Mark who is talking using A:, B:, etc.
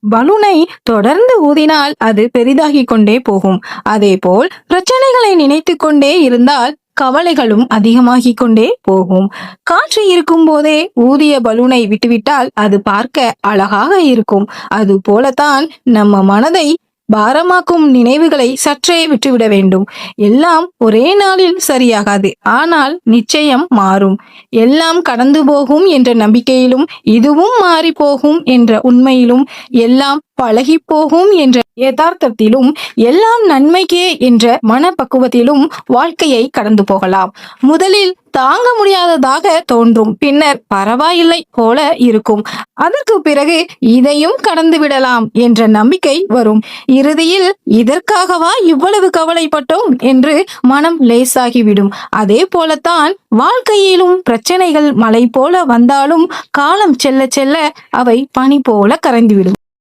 A: பலூனை தொடர்ந்து ஊதினால் அது பெரிதாகிக் கொண்டே போகும். அதேபோல் பிரச்சனைகளை நினைத்துக் கொண்டே இருந்தால் கவலைகளும் அதிகமாகிக் கொண்டே போகும். காற்று இருக்கும் போதே ஊதிய பலூனை விட்டுவிட்டால் அது பார்க்க அழகாக இருக்கும். அது போலத்தான் நம்ம மனதை பாரமாக்கும் நினைவுகளை சற்றே விட்டுவிட வேண்டும். எல்லாம் ஒரே நாளில் சரியாகாது, ஆனால் நிச்சயம் மாறும். எல்லாம் கடந்து போகும் என்ற நம்பிக்கையிலும், இதுவும் மாறி போகும் என்ற உண்மையிலும், எல்லாம் பழகி போகும் என்ற யதார்த்தத்திலும், எல்லாம் நன்மைக்கே என்ற மனப்பக்குவத்திலும் வாழ்க்கையை கடந்து போகலாம். முதலில் தாங்க முடியாததாக தோன்றும், பின்னர் பரவாயில்லை போல இருக்கும். அதற்கு பிறகு இதையும் கடந்து விடலாம் என்ற நம்பிக்கை வரும். இறுதியில் இதற்காகவா இவ்வளவு கவலைப்பட்டோம் என்று மனம் லேசாகிவிடும். அதே போலத்தான் வாழ்க்கையிலும் பிரச்சனைகள் மலை போல வந்தாலும் காலம் செல்ல செல்ல அவை பனி போல கரைந்துவிடும்.